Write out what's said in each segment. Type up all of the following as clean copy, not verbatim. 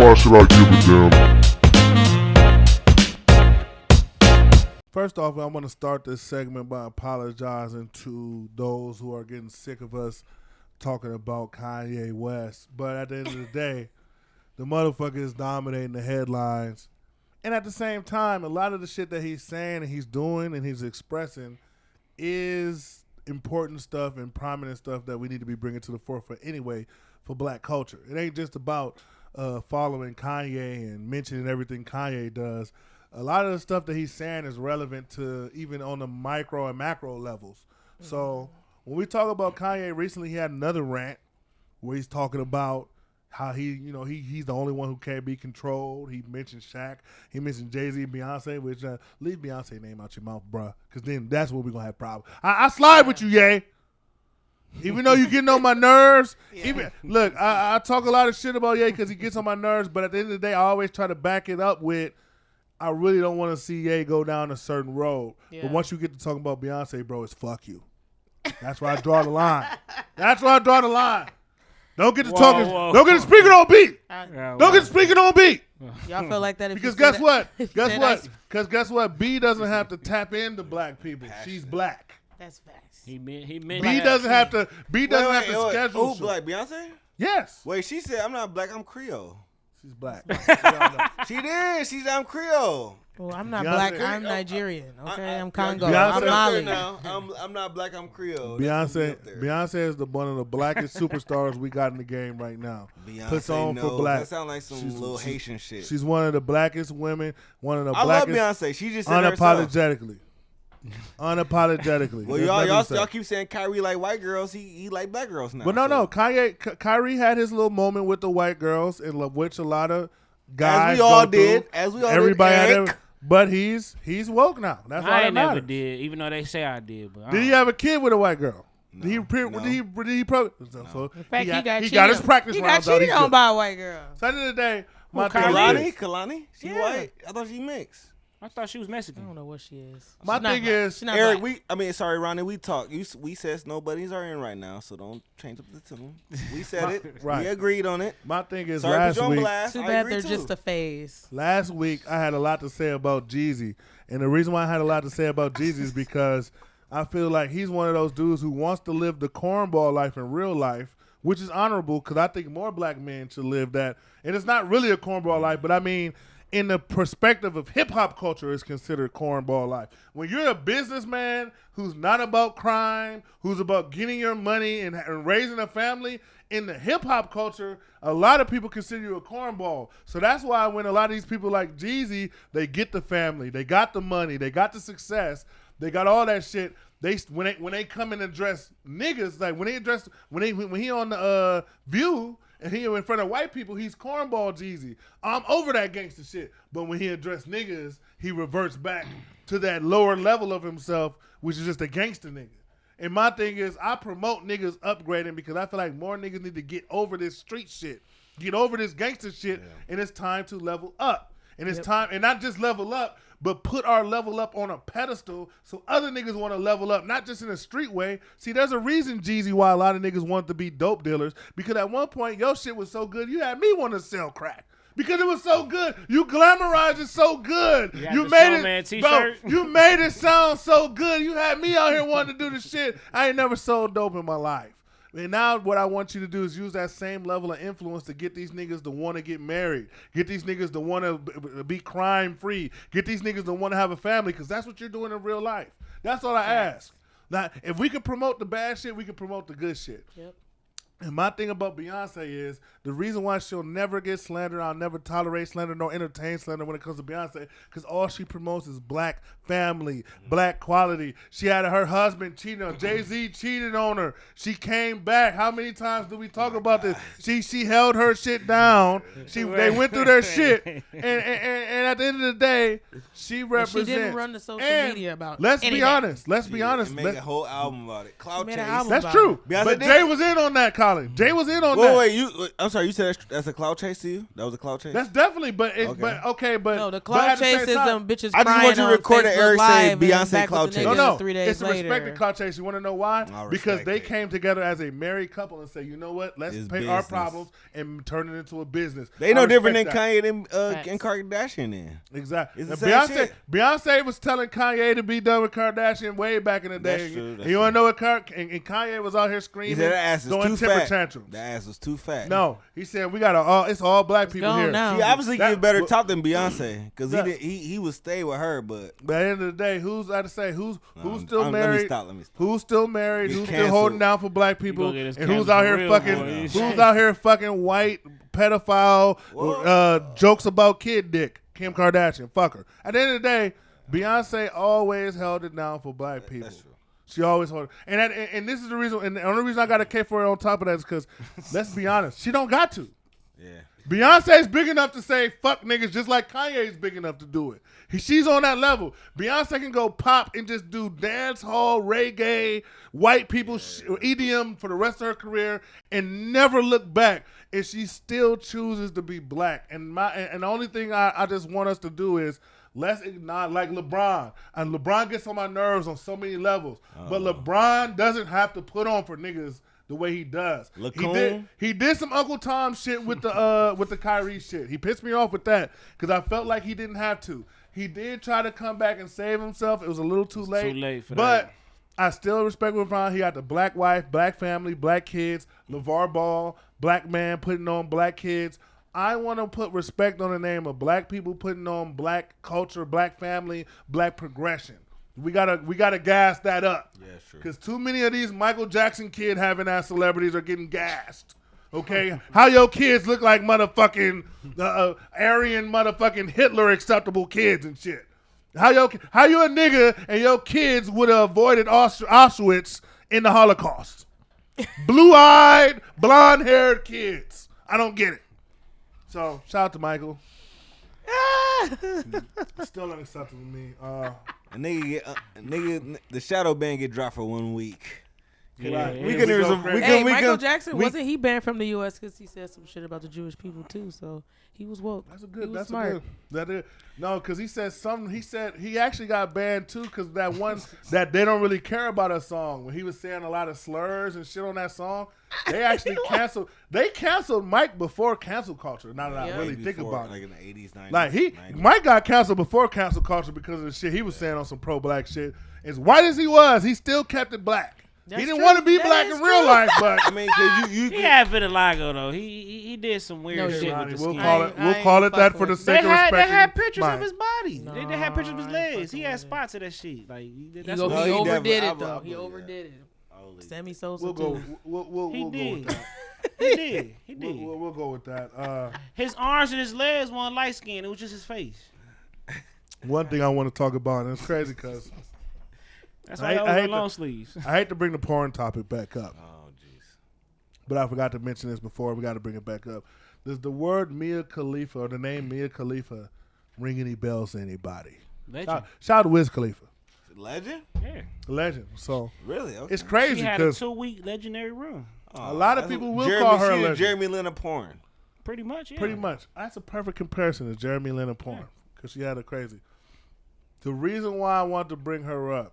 why should I give a damn? First off, I want to start this segment by apologizing to those who are getting sick of us talking about Kanye West. But at the end of the day, the motherfucker is dominating the headlines. And at the same time, a lot of the shit that he's saying and he's doing and he's expressing is important stuff and prominent stuff that we need to be bringing to the forefront anyway for black culture. It ain't just about following Kanye and mentioning everything Kanye does. A lot of the stuff that he's saying is relevant to even on the micro and macro levels. Mm-hmm. So when we talk about Kanye, recently he had another rant where he's talking about how he's the only one who can't be controlled. He mentioned Shaq. He mentioned Jay-Z and Beyonce, which leave Beyonce name out your mouth, bruh, because then that's where we're going to have problems. I slide with you, Ye. Even though you getting on my nerves. Yeah. Look, I talk a lot of shit about Ye because he gets on my nerves, but at the end of the day, I always try to back it up with, I really don't want to see Ye go down a certain road. Yeah. But once you get to talking about Beyonce, bro, it's fuck you. That's where I draw the line. That's where I draw the line. Don't get to talking. Don't get to speaking on beat. Don't get to speaking on beat. Y'all feel like that? Because guess what? Guess what? B doesn't have to tap into black people. She's black. That's facts. He meant B doesn't have to. B doesn't have to schedule. Who black? Beyonce? Yes. Wait, she said I'm not black. I'm Creole. She's black. She did. She said I'm Creole. Well, I'm not black. I'm Nigerian. Okay, I'm Congo. I'm Mali. Now. I'm not black. I'm Creole. Beyonce is one of the blackest superstars we got in the game right now. Beyonce puts on for black. That sounds like some little Haitian shit. She's one of the blackest women. One of the blackest. I love Beyonce. She just said unapologetically. Unapologetically. Well, y'all keep saying Kyrie like white girls. He like black girls now. But no. Kyrie had his little moment with the white girls, in which a lot of guys. As we all did. Everybody had. But he's woke now. That's all I that never did, even though they say I did. But did he have a kid with a white girl? No, Did he So in fact, he got his practice rounds out. He got cheated on by a white girl. So at the end of the day, Kalani? She white? I thought she mixed. I thought she was Mexican. I don't know what she is. My thing is, Eric, Ronnie, we talked. We said nobody's are in right now, so don't change up the tune. We said it. Right. We agreed on it. My thing is, sorry, last week. Too bad they're just a phase. Last week, I had a lot to say about Jeezy. And the reason why I had a lot to say about Jeezy is because I feel like he's one of those dudes who wants to live the cornball life in real life, which is honorable because I think more black men should live that. And it's not really a cornball life, but I mean, in the perspective of hip-hop culture, is considered cornball life. When you're a businessman who's not about crime, who's about getting your money and raising a family, in the hip-hop culture, a lot of people consider you a cornball. So that's why when a lot of these people like Jeezy, they get the family, they got the money, they got the success, they got all that shit. When they come and address niggas, like when he on the View, and he in front of white people, he's cornball Jeezy. I'm over that gangster shit. But when he addressed niggas, he reverts back to that lower level of himself, which is just a gangster nigga. And my thing is, I promote niggas upgrading because I feel like more niggas need to get over this street shit, get over this gangster shit, and it's time to level up. And it's time, and not just level up, but put our level up on a pedestal so other niggas want to level up, not just in a street way. See, there's a reason, Jeezy, why a lot of niggas want to be dope dealers, because at one point, your shit was so good, you had me want to sell crack. Because it was so good. You glamorized it so good. You made it, bro, you made it sound so good. You had me out here wanting to do the shit. I ain't never sold dope in my life. And now what I want you to do is use that same level of influence to get these niggas to want to get married. Get these niggas to want to be crime free. Get these niggas to want to have a family, because that's what you're doing in real life. That's all I ask. Now, if we can promote the bad shit, we can promote the good shit. Yep. And my thing about Beyonce is the reason why she'll never get slander, I'll never tolerate slander, nor entertain slander when it comes to Beyonce, because all she promotes is black family, black quality. She had her husband cheating on Jay-Z, cheated on her. She came back. How many times do we talk about this? She held her shit down. They went through their shit, and at the end of the day, she represents. She didn't run the social media about. Let's be honest. Let's be honest. Make a whole album about it. Cloud Chase. That's true. But Jay was in on that. Colin. Jay was in on that. I'm sorry. You said that's a cloud chase to you? That was a cloud chase? That's definitely, but no, the cloud chase is them bitches I just want you to record it, Eric say Beyonce cloud chase. No, 3 days it's a respected cloud chase. You want to know why? Because they came together as a married couple and say, you know what? Let's pay our problems and turn it into a business. They no different than Kanye and Kardashian then. Exactly. Beyonce was telling Kanye to be done with Kardashian way back in the day. That's true. You want to know what Kanye was out here screaming, throwing temper tantrums. The ass was too fat. No, he said we got it's all black people here. Now. He obviously give better top than Beyonce because he would stay with her. But at the end of the day, who's still married? Let me stop. Who's still married? Who's canceled. still holding down for black people? And who's out here fucking? Boy. Who's out here fucking white pedophile jokes about kid dick? Kim Kardashian, fuck her. At the end of the day, Beyonce always held it down for black people. That's true. She always hold it. And this is the reason. And the only reason I got a K for her on top of that is because, let's be honest, she don't got to. Yeah. Beyonce's big enough to say fuck niggas just like Kanye's big enough to do it. She's on that level. Beyonce can go pop and just do dance hall, reggae, white people, EDM for the rest of her career and never look back. And she still chooses to be black. And the only thing I just want us to do is let's not like LeBron. And LeBron gets on my nerves on so many levels. But LeBron doesn't have to put on for niggas the way he does. He did some Uncle Tom shit with the Kyrie shit. He pissed me off with that because I felt like he didn't have to. He did try to come back and save himself. It was a little too late. Too late for but that. I still respect LeBron. He got the black wife, black family, black kids, LeVar Ball, black man putting on black kids. I want to put respect on the name of black people putting on black culture, black family, black progression. We gotta gas that up. Yeah, sure. Because too many of these Michael Jackson kid having ass celebrities are getting gassed. Okay, how your kids look like motherfucking Aryan motherfucking Hitler acceptable kids and shit. How you a nigga and your kids would have avoided Auschwitz in the Holocaust? Blue-eyed, blonde-haired kids. I don't get it. So shout out to Michael. Still unacceptable to me. The shadow ban get dropped for 1 week. Yeah, Michael Jackson wasn't he banned from the U.S. because he said some shit about the Jewish people too? So he was woke. That's smart. No, because he said something. He said he actually got banned too because that one that they don't really care about a song when he was saying a lot of slurs and shit on that song. They actually canceled. They canceled Mike before cancel culture. Now that I really think about it, like in the 80s, 90s. Like Mike got canceled before cancel culture because of the shit he was saying on some pro black shit. As white as he was, he still kept it black. He didn't want to be black in real life, but I mean, cause he had vitiligo though. He did some weird shit with the skin. We'll call it that for the sake of respect. They had pictures of his body. They had pictures of his legs. He had spots of that shit. Like he overdid it though. He overdid it. Sammy Sosa too. He did. He did. We'll go with that. His arms and his legs weren't light skinned. It was just his face. One thing I want to talk about, and it's crazy because that's why I wear long sleeves. I hate to bring the porn topic back up. Oh, jeez. But I forgot to mention this before. We got to bring it back up. Does the word Mia Khalifa or the name Mia Khalifa ring any bells to anybody? Legend. Shout out to Wiz Khalifa. Legend? Yeah. Legend. So really, okay. It's crazy. She had a 2-week legendary run. A lot of people will call her a legend. Jeremy Lin of porn. Pretty much, yeah. Pretty much. That's a perfect comparison to Jeremy Lin of porn because she had a crazy. The reason why I wanted to bring her up,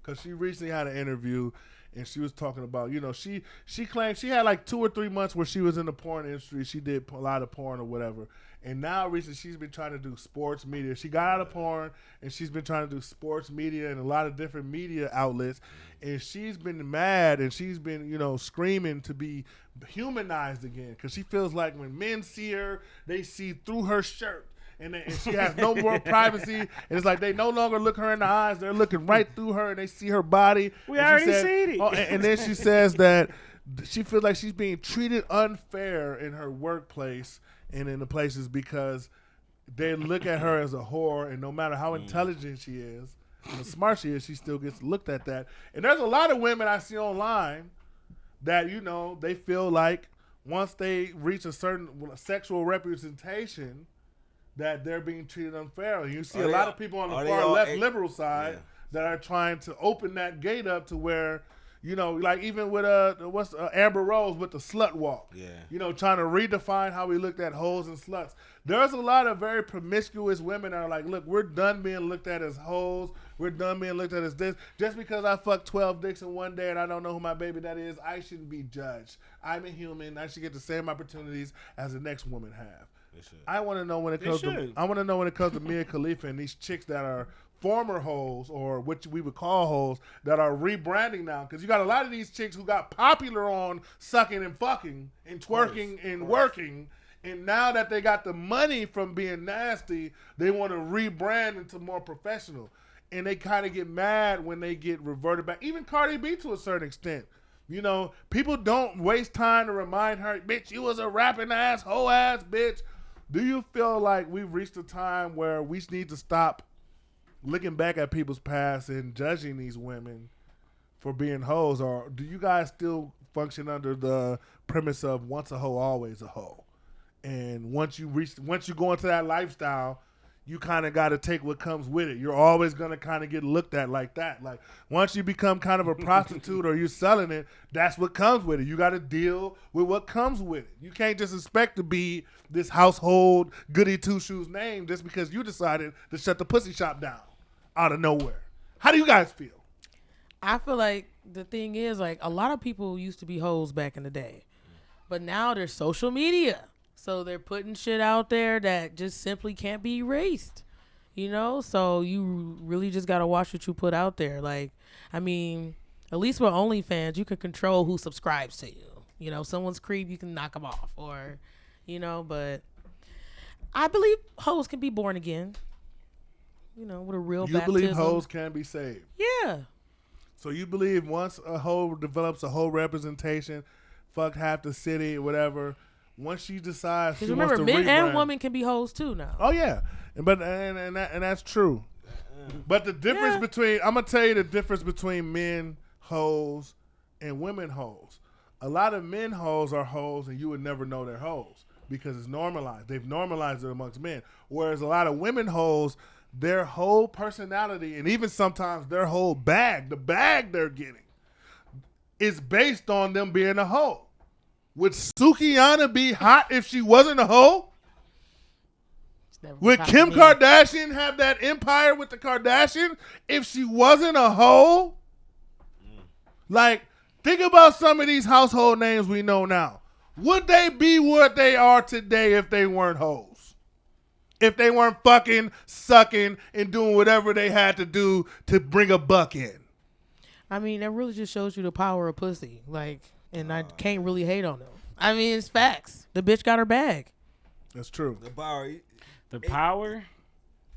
because she recently had an interview and she was talking about, she claimed she had like 2 or 3 months where she was in the porn industry. She did a lot of porn or whatever. And now recently she's been trying to do sports media. She got out of porn and she's been trying to do sports media and a lot of different media outlets. And she's been mad and she's been, screaming to be humanized again because she feels like when men see her, they see through her shirt. And she has no more privacy. And it's like they no longer look her in the eyes. They're looking right through her and they see her body. We already seen it. And then she says that she feels like she's being treated unfair in her workplace and in the places because they look at her as a whore. And no matter how intelligent she is, how smart she is, she still gets looked at that. And there's a lot of women I see online that, they feel like once they reach a certain sexual representation, that they're being treated unfairly. You see a lot of people on the far left liberal side that are trying to open that gate up to where, You know, like even with Amber Rose with the slut walk. Yeah. You know, trying to redefine how we looked at hoes and sluts. There's a lot of very promiscuous women that are like, look, we're done being looked at as hoes. We're done being looked at as this. Just because I fucked 12 dicks in one day and I don't know who my baby that is, I shouldn't be judged. I'm a human. I should get the same opportunities as the next woman have. I want to know when it comes to Mia Khalifa and these chicks that are former hoes or what we would call hoes that are rebranding now, because you got a lot of these chicks who got popular on sucking and fucking and twerking and working, and now that they got the money from being nasty, they want to rebrand into more professional, and they kind of get mad when they get reverted back. Even Cardi B to a certain extent. You know, people don't waste time to remind her, bitch, you was a rapping ass, hoe ass bitch. Do you feel like we've reached a time where we need to stop looking back at people's past and judging these women for being hoes, or do you guys still function under the premise of once a hoe, always a hoe? And once you go into that lifestyle, you kind of got to take what comes with it. You're always going to kind of get looked at like that. Like once you become kind of a prostitute or you're selling it, that's what comes with it. You got to deal with what comes with it. You can't just expect to be this household goody two-shoes name just because you decided to shut the pussy shop down out of nowhere. How do you guys feel? I feel like the thing is, like, a lot of people used to be hoes back in the day, but now there's social media. So they're putting shit out there that just simply can't be erased, you know? So you really just got to watch what you put out there. Like, I mean, at least with OnlyFans, you can control who subscribes to you. You know, someone's creep, you can knock them off, or, you know, but I believe hoes can be born again, you know, with a real baptism. You believe hoes can be saved? Yeah. So you believe once a hoe develops a whole representation, fuck half the city, whatever, once she decides she wants to rebrand. Men and women can be hoes too now. Oh yeah, and that's true. But the difference between, I'm gonna tell you the difference between men hoes and women hoes. A lot of men hoes are hoes, and you would never know they're hoes because it's normalized. They've normalized it amongst men. Whereas a lot of women hoes, their whole personality and even sometimes their whole bag, the bag they're getting, is based on them being a hoe. Would Sukiyana be hot if she wasn't a hoe? Would Kim Kardashian have that empire with the Kardashians if she wasn't a hoe? Like, think about some of these household names we know now. Would they be what they are today if they weren't hoes? If they weren't fucking, sucking, and doing whatever they had to do to bring a buck in? I mean, that really just shows you the power of pussy. Like, and I can't really hate on them. I mean, it's facts. The bitch got her bag. That's true. The power?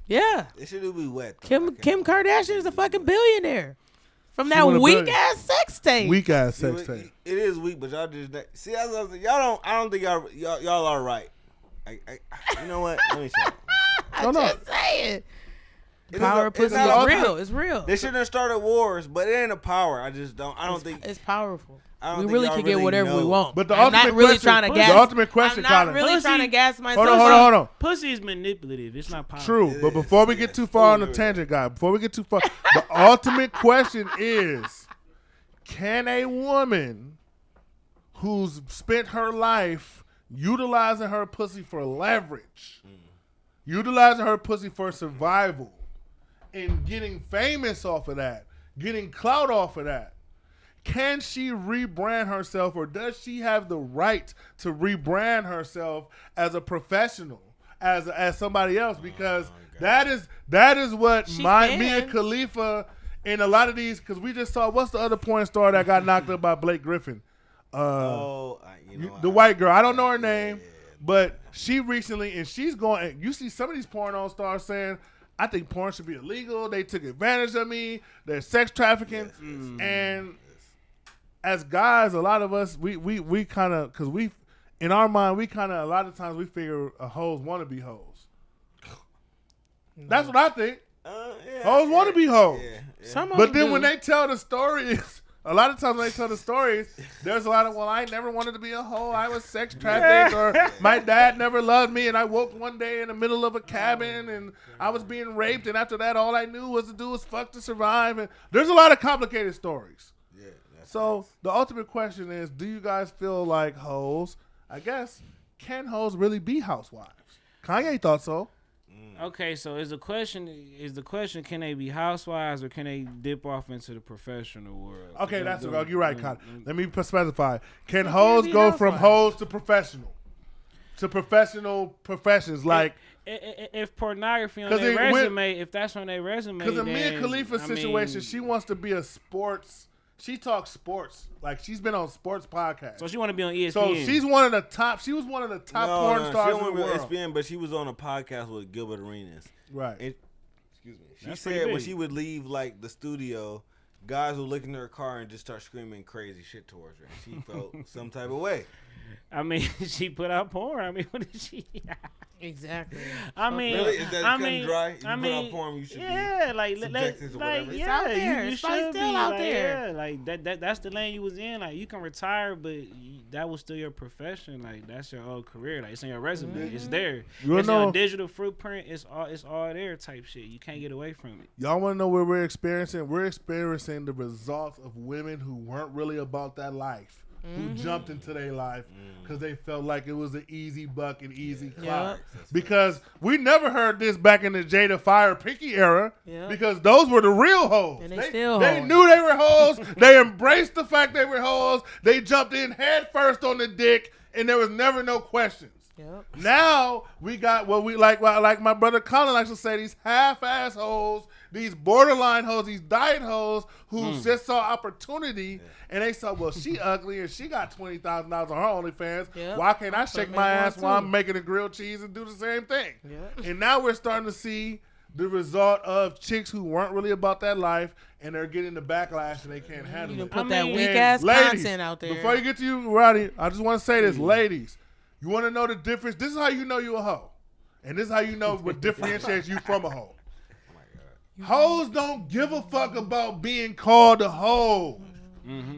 Yeah. It should be wet. Kim Kardashian is a fucking billionaire. From that weak-ass sex tape. Weak-ass sex tape. It is weak, but y'all just... See, I don't think y'all are right. You know what? Let me say. I'm just saying. Power of pussy is real. It's real. They shouldn't have started wars, but it ain't a power. I don't think... It's powerful. We really can get whatever we want. But the I'm not really trying to gas. The ultimate question, I'm not really trying to gas myself. Hold on. Pussy is manipulative. It's not powerful. True, but before we get too far on the tangent, guy, the ultimate question is, can a woman who's spent her life utilizing her pussy for leverage, utilizing her pussy for survival, and getting famous off of that, getting clout off of that, can she rebrand herself, or does she have the right to rebrand herself as a professional, as somebody else? Because that is what Mia Khalifa and a lot of these, because we just saw, what's the other porn star that got knocked up by Blake Griffin? The white girl. I don't know her name, but she recently, and she's going, you see some of these porno stars saying, I think porn should be illegal. They took advantage of me. They're sex trafficking. And as guys, a lot of us, we kind of, because we, in our mind, we kind of, a lot of times we figure hoes want to be hoes. No. That's what I think. Hoes want to be hoes. But then when they tell the stories, a lot of times when they tell the stories, there's a lot of, well, I never wanted to be a hoe. I was sex trafficked, or my dad never loved me, and I woke one day in the middle of a cabin, and I was being raped, and after that, all I knew was to do was fuck to survive. And there's a lot of complicated stories. So the ultimate question is, do you guys feel like hoes, I guess, can hoes really be housewives? Kanye thought so. Okay, so is the question can they be housewives or can they dip off into the professional world? Okay, you're right, Kanye. Let me specify. Can hoes go from hoes to professional professions like? If pornography on their resume, if that's on their resume, because in Mia Khalifa's situation, she wants to be a sports. She talks sports, like she's been on sports podcasts. So she want to be on ESPN. So she's one of the top. She was one of the top porn stars in the world. ESPN, but she was on a podcast with Gilbert Arenas. Right. Excuse me. She said when she would leave like the studio, guys would look in her car and just start screaming crazy shit towards her. And she felt some type of way. I mean, she put out porn. I mean, what did she? Exactly. I mean, really? Is that I cut mean, and dry? You I put mean, out porn, you should yeah, be like, subjected to whatever. like, It's out there. you It's should still be out like, there. yeah, like that's the lane you was in. Like, you can retire, but that was still your profession. Like, that's your old career. Like, it's in your resume. Mm-hmm. It's there. You It's know, your digital footprint. It's all there type shit. You can't get away from it. y'all want to know what we're experiencing? We're experiencing the results of women who weren't really about that life, who jumped into their life because they felt like it was an easy buck and easy clout. Because we never heard this back in the Jada Fire Pinky era. Because those were the real hoes. And they still they hoes. knew they were hoes. They embraced the fact they were hoes. They jumped in head first on the dick, and there was never no questions. Yep. Now we got what we like my brother Colin likes to say, these half-ass hoes, these borderline hoes, these diet hoes who just saw opportunity and they saw, well, she ugly and she got $20,000 on her OnlyFans. Yep. Why can't I shake my ass one while too. I'm making a grilled cheese and do the same thing? Yep. And now we're starting to see the result of chicks who weren't really about that life and they're getting the backlash and they can't handle You it. can put that And weak ass ladies, content out there. Before you get to you, Roddy, I just want to say this, ladies. You want to know the difference? This is how you know you're a hoe. And this is how you know what differentiates you from a hoe. Hoes don't give a fuck about being called a hoe.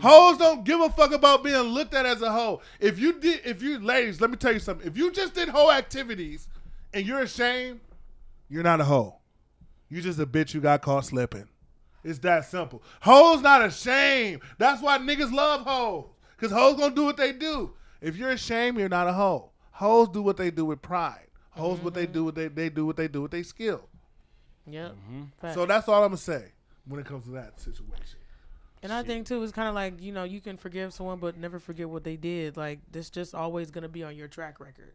Hoes don't give a fuck about being looked at as a hoe. If you ladies, let me tell you something. If you just did hoe activities and you're ashamed, you're not a hoe. You just a bitch who got caught slipping. It's that simple. Hoes not ashamed. That's why niggas love hoes. Because hoes gonna do what they do. If you're ashamed, you're not a hoe. Hoes do what they do with pride. Hoes what they do what they do what they do with their skill. Yep. So that's all I'm gonna say when it comes to that situation. And I think too, it's kind of like, you know, you can forgive someone, but never forget what they did. Like, this just always gonna be on your track record.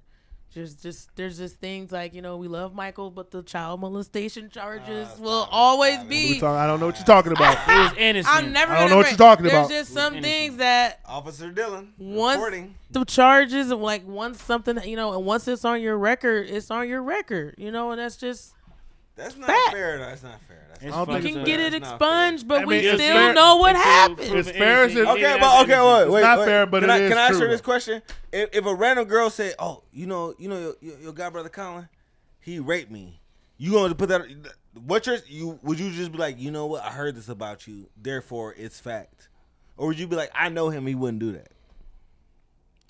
There's just things like, you know, we love Michael, but the child molestation charges will always be. I don't know what you're talking about. It was innocent. I'm never. I don't know what you're talking about. There's just some things that Officer Dillon once reporting. the charges, like once something, you know, and once it's on your record, it's on your record, you know, and that's just. That's not fact. fair. That's not fair. I don't You think can it's get fair. it That's not expunged, but I we mean, it's still fair. know what It's happened. It's fair as it- Okay, It's wait. not fair, but can it is Can I ask true, her this though. question? If a random girl say, "Oh, you know, your guy brother Colin, he raped me," you going to put that? Would you just be like, you know what? I heard this about you, therefore it's fact, or would you be like, I know him, he wouldn't do that?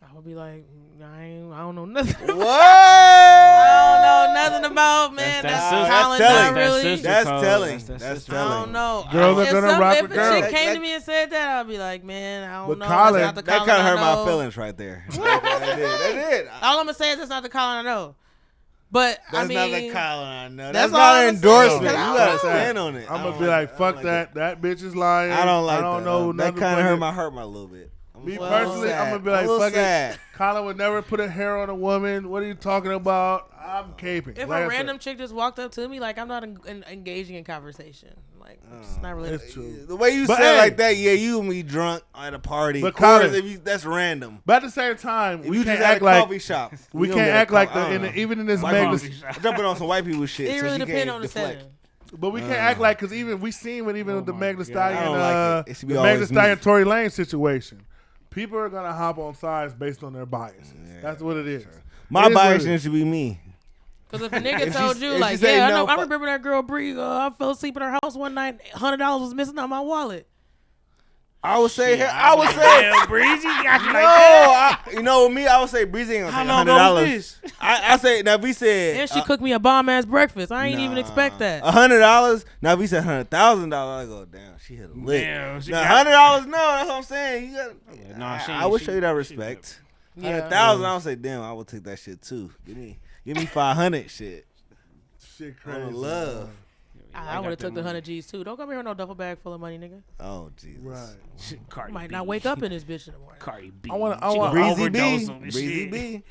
I would be like, I don't know nothing. What? I don't know nothing about, man. That's That's telling. Colin, not That's really. That's code. telling. That's That's sister I telling. don't know. Girls are If gonna rock if with a girls. chick came to me and said that, I'd be like, man, I don't But know. Colin- That's not the That Colin kind of I hurt my know. feelings right there. That did. All I'm gonna say is that's not the Colin I know. But That's I mean, not the Colin I know. that's That's all not I'm an saying, endorsement. You because gotta I stand on it. I'm I gonna don't be like, I fuck don't that. That bitch is lying. I don't like I don't that. know. That nothing kind of but hurt my little bit. Me Well, personally, I'm gonna be like, a little fuck it. sad. Colin would never put a hair on a woman. What are you talking about? I'm caping. if a random chick just walked up to me, like I'm not engaging in conversation. Like it's not really. It's true. The way you But said hey. like that, yeah, you and me drunk at a party. But Of course, Colin- that's random. But at the same time, If we you can't just at act a like coffee shop. we you can't don't get a act like co- I don't know. even in this White Meg. coffee shop. Jumping on some white people shit. It so really she depends can't on the deflect. setting. But we can't act like, because even we seen with even with the Meg Thee I Stallion, don't like it. It should be the Meg Thee always Stallion me. Tory Lane situation. People are gonna hop on sides based on their biases. Yeah, That's what it is. My It is what bias it is. should be me. Because if a nigga If she- told you, if she like, say yeah, no, I fuck- remember that girl Bree. I fell asleep in her house one night. $100 was missing out my wallet. I would say, Shit, I would say, Damn, Breezy got you like that. you know me, I would say Breezy ain't How gonna long take ago was $100. this? I say now if we said And she cooked me a bomb ass breakfast. I ain't even expect that. $100. Now if we said $100,000, I go damn. She hit a lick. Damn, she Now got- $100, no, that's what I'm saying. You got. Yeah, nah, she I ain't- would she- show you that she- respect. Yeah. 100,000, I would say damn. I would take that shit too. Give me 500 shit. Shit crazy. On love. man. I would have took the 100 G's too. Don't come here with no duffel bag full of money, nigga. Oh Jesus. Right. Cardi Might B. not wake up in this bitch in the morning. Cardi B. I wanna- She gonna Breezy B. overdose on this Breezy shit. B.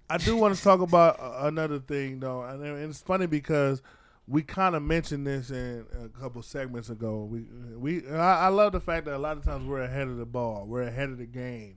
I do want to talk about another thing though, and it's funny because we kind of mentioned this in a couple segments ago. I love the fact that a lot of times we're ahead of the ball, we're ahead of the game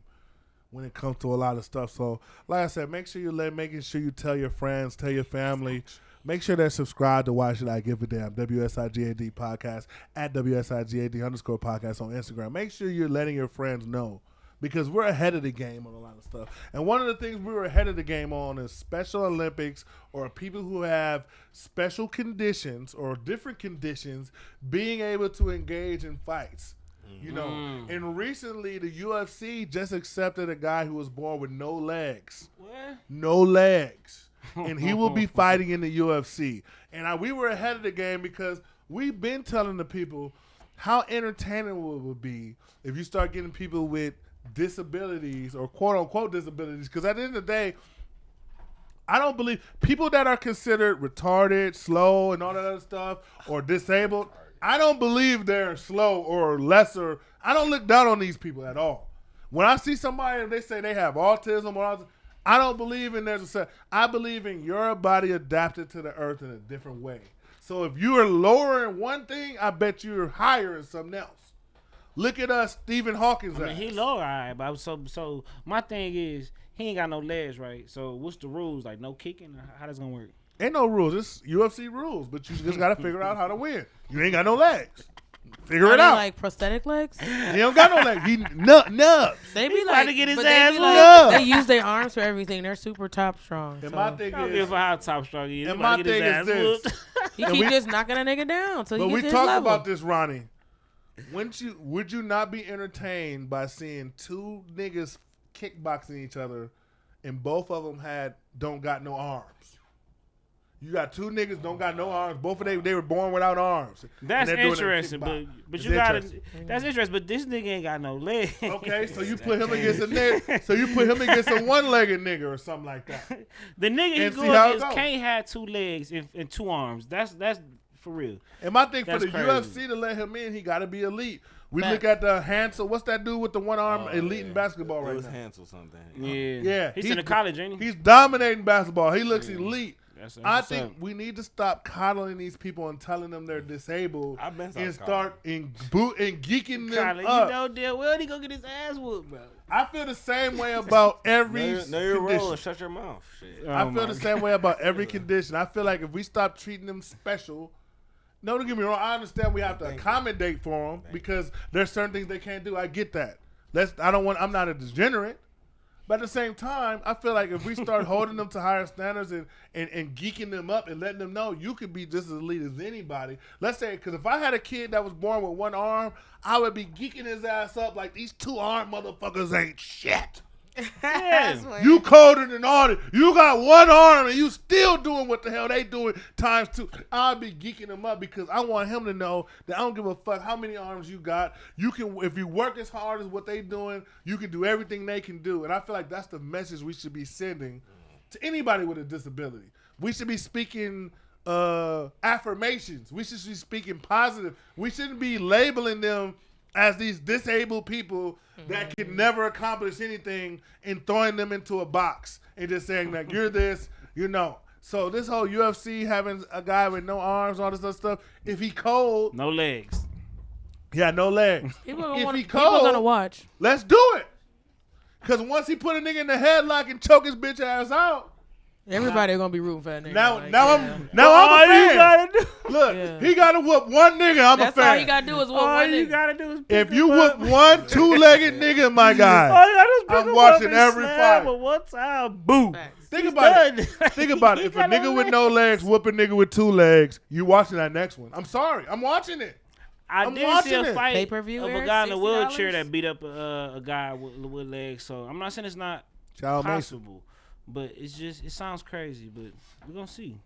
when it comes to a lot of stuff. So, like I said, make sure you tell your friends, tell your family. Make sure they're subscribed to Why Should I Give a Damn, WSIGAD podcast, at WSIGAD_podcast on Instagram. Make sure you're letting your friends know because we're ahead of the game on a lot of stuff. And one of the things we were ahead of the game on is Special Olympics or people who have special conditions or different conditions being able to engage in fights. You know, and recently the UFC just accepted a guy who was born with no legs. What? No legs. And he will be fighting in the UFC. And we were ahead of the game because we've been telling the people how entertaining it would be if you start getting people with disabilities or quote-unquote disabilities. Because at the end of the day, I don't believe people that are considered retarded, slow, and all that other stuff, or disabled, I don't believe they're slow or lesser. I don't look down on these people at all. When I see somebody and they say they have autism or autism, I don't believe in I believe in your body adapted to the earth in a different way. So if you are lower in one thing, I bet you're higher in something else. Look at us, Stephen Hawking's I mean, he low, all right, but so my thing is he ain't got no legs, right? So what's the rules? Like no kicking? How that's gonna work? Ain't no rules. It's UFC rules, but you just got to figure out how to win. You ain't got no legs. Figure Are it they out. like prosthetic legs? He don't got no legs. He nubs. They be He like, about to get his but they ass be whooped. Yeah. they use their arms for everything. They're super top strong. And So. my thing I don't give is, a how top strong he is. and He about my to get his thing is ass this. whooped. He and keep we- just knocking a nigga down till but he we gets to his talked level. about this, Ronnie. Would you not be entertained by seeing two niggas kickboxing each other, and both of them don't got no arms? You got two niggas don't got no arms. Both of them they were born without arms. That's And they're doing a interesting, kickbox. but It's you gotta. interesting. That's interesting, but this nigga ain't got no legs. Okay, so you put him against a nigga. So you put him against a one-legged nigga or something like that. The nigga he And see go how it against go. can't have two legs and two arms. That's for real. And my thing That's for the crazy. UFC to let him in, he got to be elite. We Fact. look at the Hansel. What's that dude with the one arm elite in Yeah. basketball It right was now? Hansel something. Yeah, Yeah, He's in the college, ain't he? He's dominating basketball. He looks elite. That's I what's think up. we need to stop coddling these people and telling them they're disabled I've been and stopped start and geeking them College, up. you know damn well he gonna get his ass whooped, bro. I feel the same way about every Know your role condition. and shut your mouth. Shit. I Oh feel my the same way about every condition. I feel like if we stop treating them special, no, don't get me wrong. I understand we have to accommodate for them because there's certain things they can't do. I get that. I'm not a degenerate. But at the same time, I feel like if we start holding them to higher standards and geeking them up and letting them know you could be just as elite as anybody. Let's say, because if I had a kid that was born with one arm, I would be geeking his ass up like these two-arm motherfuckers ain't shit. That's what- You colder than all this. You got one arm and you still doing what the hell they doing times two. I'll be geeking him up because I want him to know that I don't give a fuck how many arms you got. You can, if you work as hard as what they doing, you can do everything they can do. And I feel like that's the message we should be sending to anybody with a disability. We should be speaking affirmations. We should be speaking positive. We shouldn't be labeling them as these disabled people that can never accomplish anything and throwing them into a box and just saying that you're this, you know. So this whole UFC having a guy with no arms, all this other stuff, if he cold, No legs. yeah, no legs. People If gonna, he people gonna cold, watch. let's do it. Because once he put a nigga in the headlock and choke his bitch ass out, Everybody gonna be rooting for that nigga. now like, now yeah. I'm All a you fan. gotta do. Look, Yeah. he got to whoop one nigga. I'm That's a fan. all you gotta do is whoop All one you nigga. gotta do is If pick you him whoop up. one two-legged nigga, my All guy. you gotta do is pick I'm him watching up and every slam fight. him one time. Boom. Facts. Think He's about it. done. Think about it. He If a got no nigga with legs. no legs whoop a nigga with two legs, you watching that next one. I'm sorry. I'm watching it. I I'm did see watching a it. fight Pay-per-view, of a Eric, guy in a $60? wheelchair that beat up a guy with legs. So I'm not saying it's not Child Mason. possible, but it sounds crazy. But we're gonna see.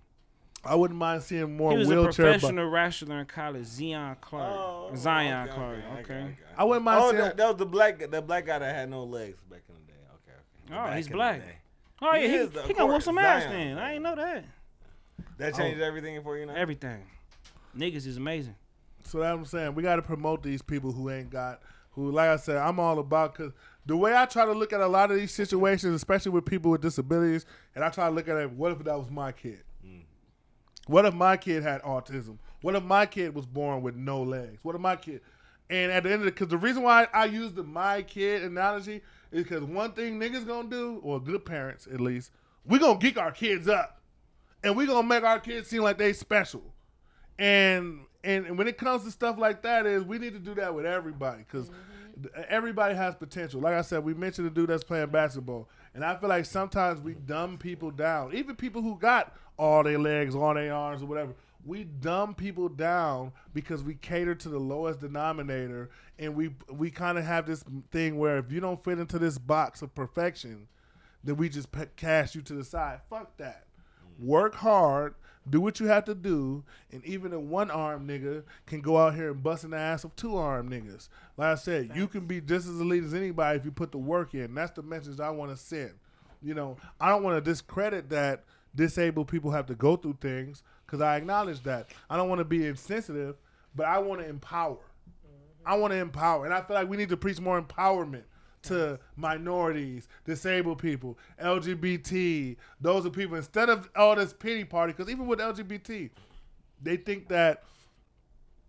I wouldn't mind seeing more He was a wheelchair. professional wrestler in college, Zion Clark. Zion Clark. Okay. I wouldn't mind Oh, seeing. that was the black guy that had no legs back in the day. Okay. Oh, Back he's in the black. day. Oh yeah, is, of he gonna whoop course, some ass Zion. then. I ain't know that. That changed everything for you now. Everything. Niggas is amazing. So that's what I'm saying. We got to promote these people who ain't got, who, like I said, I'm all about, because the way I try to look at a lot of these situations, especially with people with disabilities, and I try to look at it, what if that was my kid? What if my kid had autism? What if my kid was born with no legs? What if my kid? And at the end of it, because the reason why I use the my kid analogy is because one thing niggas gonna do, or good parents at least, we gonna geek our kids up. And we gonna make our kids seem like they special. And when it comes to stuff like that, is we need to do that with everybody, because everybody has potential. Like I said, we mentioned a dude that's playing basketball, and I feel like sometimes we dumb people down. Even people who got all their legs, all their arms, or whatever, we dumb people down because we cater to the lowest denominator, and we kind of have this thing where if you don't fit into this box of perfection, then we just cast you to the side. Fuck that. Work hard. Do what you have to do, and even a one-arm nigga can go out here and bust in the ass of two-arm niggas. Like I said, you can be just as elite as anybody if you put the work in. That's the message I want to send. You know, I don't want to discredit that disabled people have to go through things, because I acknowledge that. I don't want to be insensitive, but I want to empower. I want to empower, and I feel like we need to preach more empowerment to minorities, disabled people, LGBT, those are people, instead of all this pity party, because even with LGBT, they think that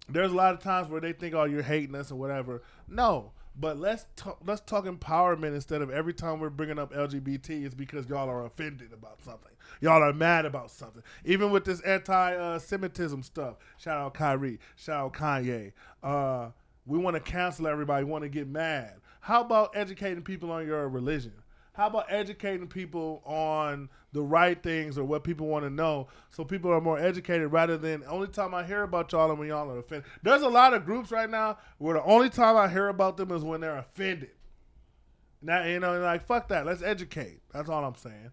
there's a lot of times where they think, oh, you're hating us or whatever. No, but let's talk empowerment instead of every time we're bringing up LGBT, it's because y'all are offended about something. Y'all are mad about something. Even with this anti-Semitism stuff, shout out Kyrie, shout out Kanye. We want to cancel everybody, want to get mad. How about educating people on your religion? How about educating people on the right things or what people want to know, so people are more educated, rather than only time I hear about y'all and when y'all are offended. There's a lot of groups right now where the only time I hear about them is when they're offended. Now, you know, like, fuck that. Let's educate. That's all I'm saying.